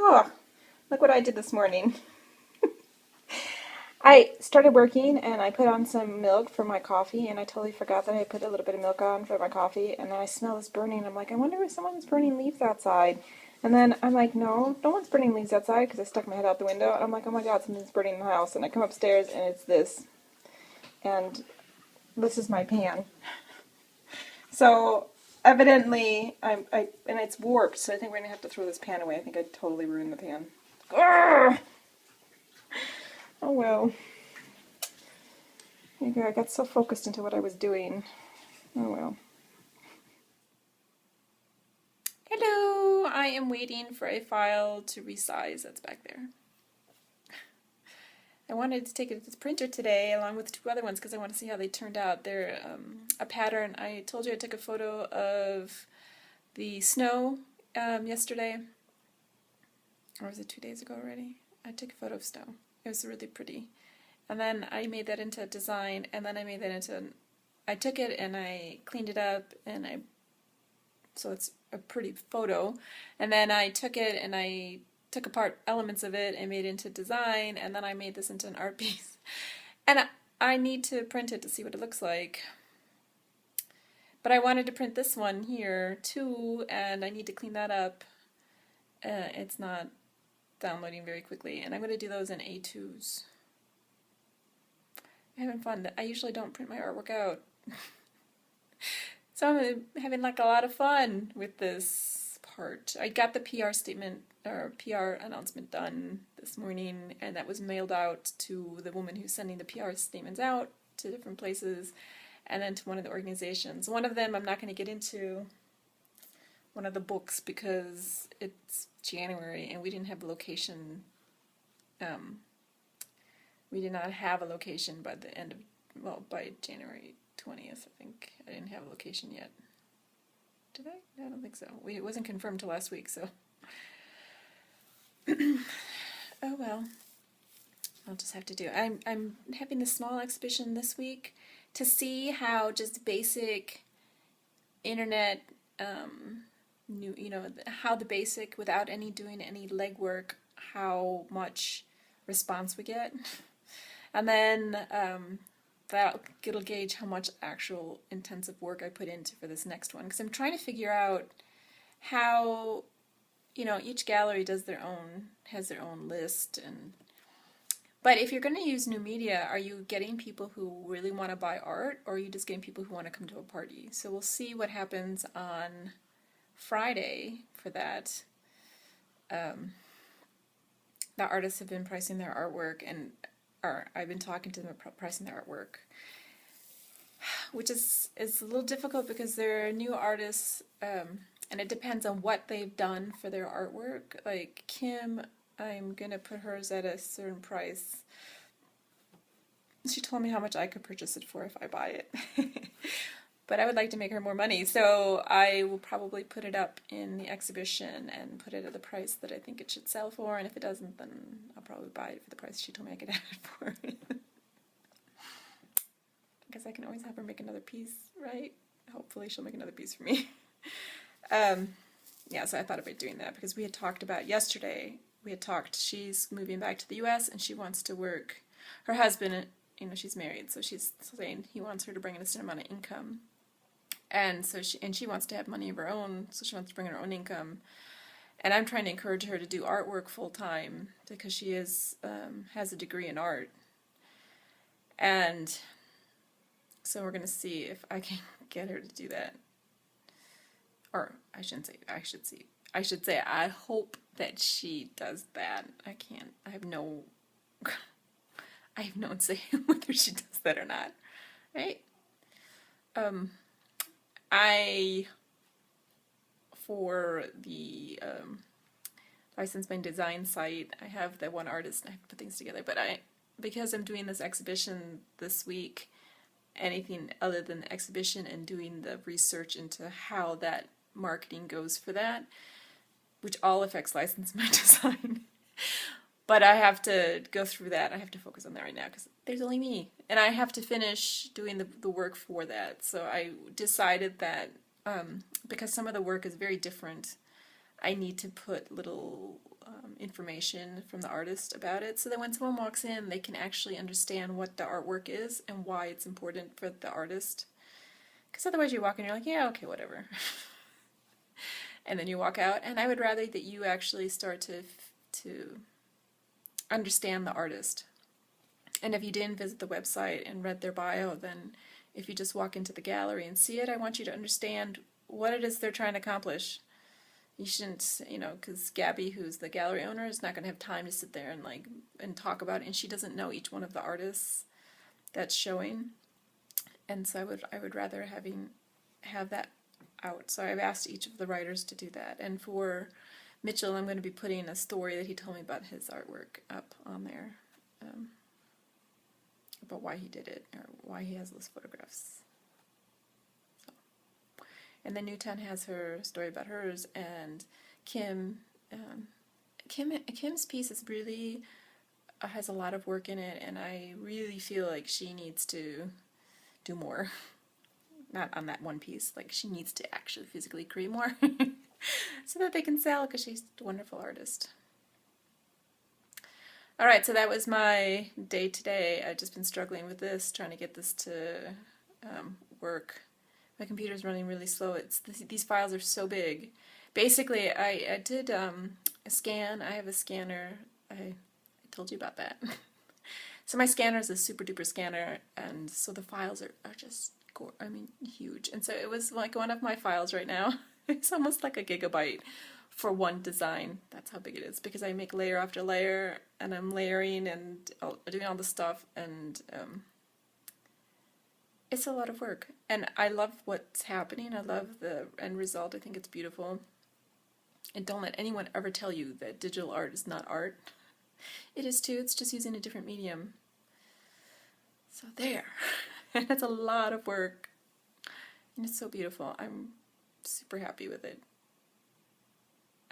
Oh, look what I did this morning. I started working and I put on some milk for my coffee, and I totally forgot that I put a little bit of milk on for my coffee, and then I smell this burning. I'm like, I wonder if someone's burning leaves outside. And then I'm like, no, no one's burning leaves outside, because I stuck my head out the window and I'm like, oh my god, something's burning in the house. And I come upstairs and it's this. And this is my pan. So evidently, and it's warped, so I think we're gonna have to throw this pan away. I think I totally ruined the pan. Grr! Oh well. There you go. I got so focused into what I was doing. Oh well. Hello! I am waiting for a file to resize that's back there. I wanted to take it to the printer today along with two other ones because I want to see how they turned out. They're a pattern. I told you I took a photo of the snow yesterday. Or was it 2 days ago already? I took a photo of snow. It was really pretty. And then I made that into a design, and then I made that into I took it and I cleaned it up, and so it's a pretty photo. And then I took it and I took apart elements of it and made it into design, and then I made this into an art piece. And I need to print it to see what it looks like. But I wanted to print this one here too, and I need to clean that up. It's not downloading very quickly, and I'm going to do those in A2s. I'm having fun. I usually don't print my artwork out. So I'm having like a lot of fun with this part. I got the PR statement or PR announcement done this morning, and that was mailed out to the woman who's sending the PR statements out to different places, and then to one of the organizations. One of them I'm not going to get into, one of the books, because it's January and we didn't have a location. We did not have a location by the end of, well, by January 20th, I think. I didn't have a location yet. Did I? I don't think so. It wasn't confirmed till last week, so. Oh well. I'll just have to do it. I'm having a small exhibition this week to see how just basic internet, how the basic, without doing any legwork, how much response we get. And then it'll gauge how much actual intensive work I put into for this next one. Because I'm trying to figure out how, each gallery has their own list. But if you're going to use new media, are you getting people who really want to buy art, or are you just getting people who want to come to a party? So we'll see what happens on Friday for that. The artists have been pricing their artwork, I've been talking to them about pricing their artwork, which is a little difficult because they're new artists, and it depends on what they've done for their artwork. Like Kim, I'm going to put hers at a certain price. She told me how much I could purchase it for if I buy it. But I would like to make her more money, so I will probably put it up in the exhibition and put it at the price that I think it should sell for, and if it doesn't, then I'll probably buy it for the price she told me I could have it for. I guess I can always have her make another piece, right? Hopefully she'll make another piece for me. Yeah, so I thought about doing that because we had talked about yesterday, she's moving back to the US and she wants to work. Her husband, she's married, so she's saying he wants her to bring in a certain amount of income. And so she wants to have money of her own, so she wants to bring in her own income. And I'm trying to encourage her to do artwork full time because she has a degree in art. And so we're going to see if I can get her to do that. Or I should say I hope that she does that. I have no say whether she does that or not. Right? For the License by Design site, I have the one artist and I have to put things together, but because I'm doing this exhibition this week, anything other than the exhibition and doing the research into how that marketing goes for that, which all affects License by Design. But I have to go through that. I have to focus on that right now because there's only me. And I have to finish doing the work for that. So I decided that because some of the work is very different, I need to put little information from the artist about it, so that when someone walks in, they can actually understand what the artwork is and why it's important for the artist. Because otherwise you walk in and you're like, yeah, okay, whatever. And then you walk out, and I would rather that you actually start to understand the artist. And if you didn't visit the website and read their bio, then if you just walk into the gallery and see it, I want you to understand what it is they're trying to accomplish. You shouldn't, you know, because Gabby, who's the gallery owner, is not going to have time to sit there and talk about it, and she doesn't know each one of the artists that's showing. And so I would rather have that out. So I've asked each of the writers to do that. And for Mitchell, I'm going to be putting a story that he told me about his artwork up on there, about why he did it, or why he has those photographs. So. And then Newtown has her story about hers, and Kim's piece is really has a lot of work in it, and I really feel like she needs to do more. Not on that one piece, like she needs to actually physically create more so that they can sell, because she's a wonderful artist. Alright, so that was my day today. I've just been struggling with this, trying to get this to work. My computer's running really slow. These files are so big. Basically, I did a scan. I have a scanner. I told you about that. So my scanner is a super duper scanner, and so the files are just huge. And so it was like one of my files right now. It's almost like a gigabyte for one design. That's how big it is, because I make layer after layer, and I'm layering and doing all this stuff, and it's a lot of work. And I love what's happening. I love the end result. I think it's beautiful. And don't let anyone ever tell you that digital art is not art. It is too. It's just using a different medium. So there. And it's a lot of work. And it's so beautiful. I'm super happy with it.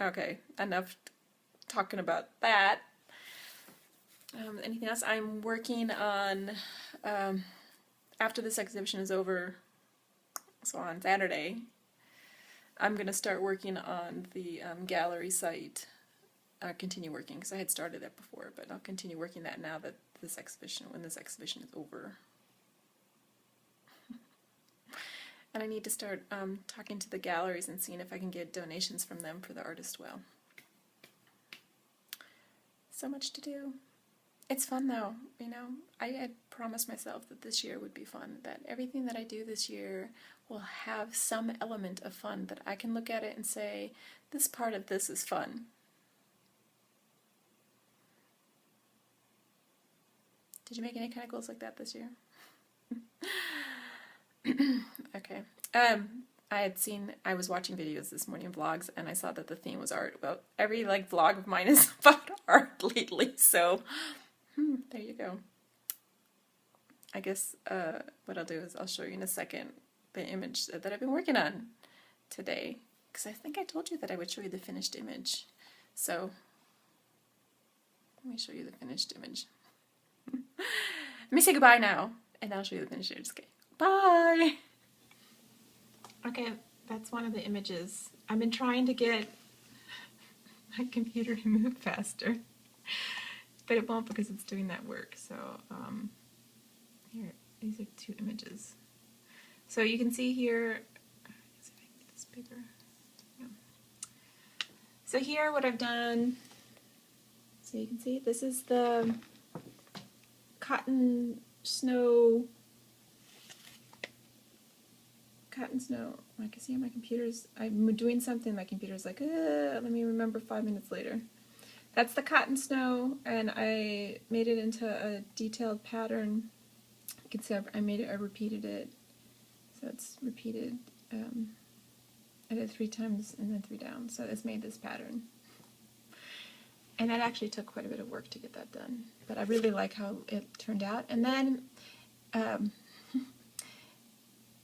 Okay, enough talking about that. Anything else? I'm working on, after this exhibition is over, so on Saturday, I'm going to start working on the gallery site. I'll continue working, because I had started that before, but I'll continue working that now that when this exhibition is over. And I need to start talking to the galleries and seeing if I can get donations from them for the artist well. So much to do. It's fun though, you know. I had promised myself that this year would be fun, that everything that I do this year will have some element of fun, that I can look at it and say, this part of this is fun. Did you make any kind of goals like that this year? Okay. I was watching videos this morning, vlogs, and I saw that the theme was art. Well, every vlog of mine is about art lately, so there you go. I guess what I'll do is I'll show you in a second the image that I've been working on today, because I think I told you that I would show you the finished image. So let me show you the finished image. Let me say goodbye now, and I'll show you the finished image. Okay. Bye! Okay, that's one of the images. I've been trying to get my computer to move faster, but it won't because it's doing that work. So, here, these are two images. So you can see here, I guess if I can get this bigger. Yeah. So here what I've done, so you can see, this is the cotton snow. I can see on my computer's, I'm doing something, my computer's like, let me remember 5 minutes later. That's the cotton snow, and I made it into a detailed pattern. You can see I repeated it. So it's repeated, I did 3 times and then 3 down, so it's made this pattern. And that actually took quite a bit of work to get that done, but I really like how it turned out. And then,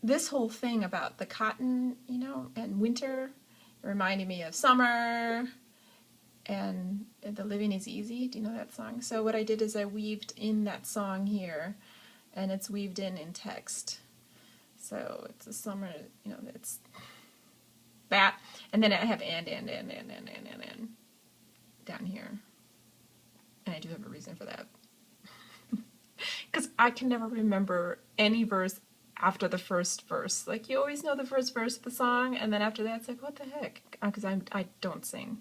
this whole thing about the cotton, you know, and winter, reminded me of summer and The Living is Easy. Do you know that song? So what I did is I weaved in that song here, and it's weaved in text. So it's a summer, you know, it's that. And then I have and. down here. And I do have a reason for that. Because I can never remember any verse after the first verse. Like, you always know the first verse of the song, and then after that it's like, what the heck? Because I don't sing.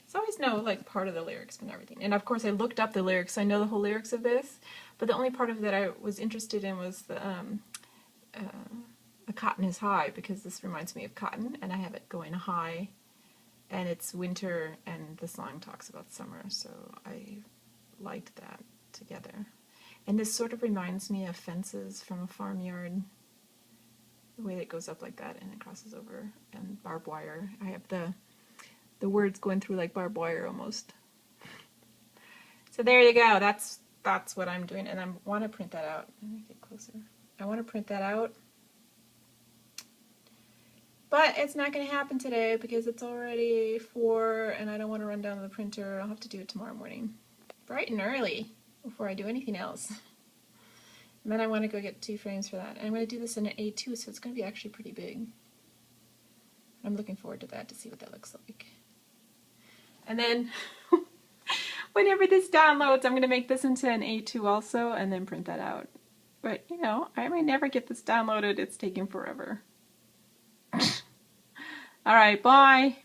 So I always know, like, part of the lyrics and everything. And of course I looked up the lyrics, so I know the whole lyrics of this, but the only part of it that I was interested in was the cotton is high, because this reminds me of cotton, and I have it going high, and it's winter, and the song talks about summer, so I liked that together. And this sort of reminds me of fences from a farmyard, the way that it goes up like that and it crosses over, and barbed wire. I have the words going through like barbed wire almost. So there you go. That's what I'm doing, and I want to print that out. Let me get closer. I want to print that out, but it's not going to happen today because it's already 4 and I don't want to run down to the printer. I'll have to do it tomorrow morning, bright and early, before I do anything else. And then I want to go get 2 frames for that. And I'm going to do this in an A2, so it's going to be actually pretty big. I'm looking forward to that, to see what that looks like. And then whenever this downloads, I'm going to make this into an A2 also, and then print that out. But, you know, I may never get this downloaded. It's taking forever. Alright, bye!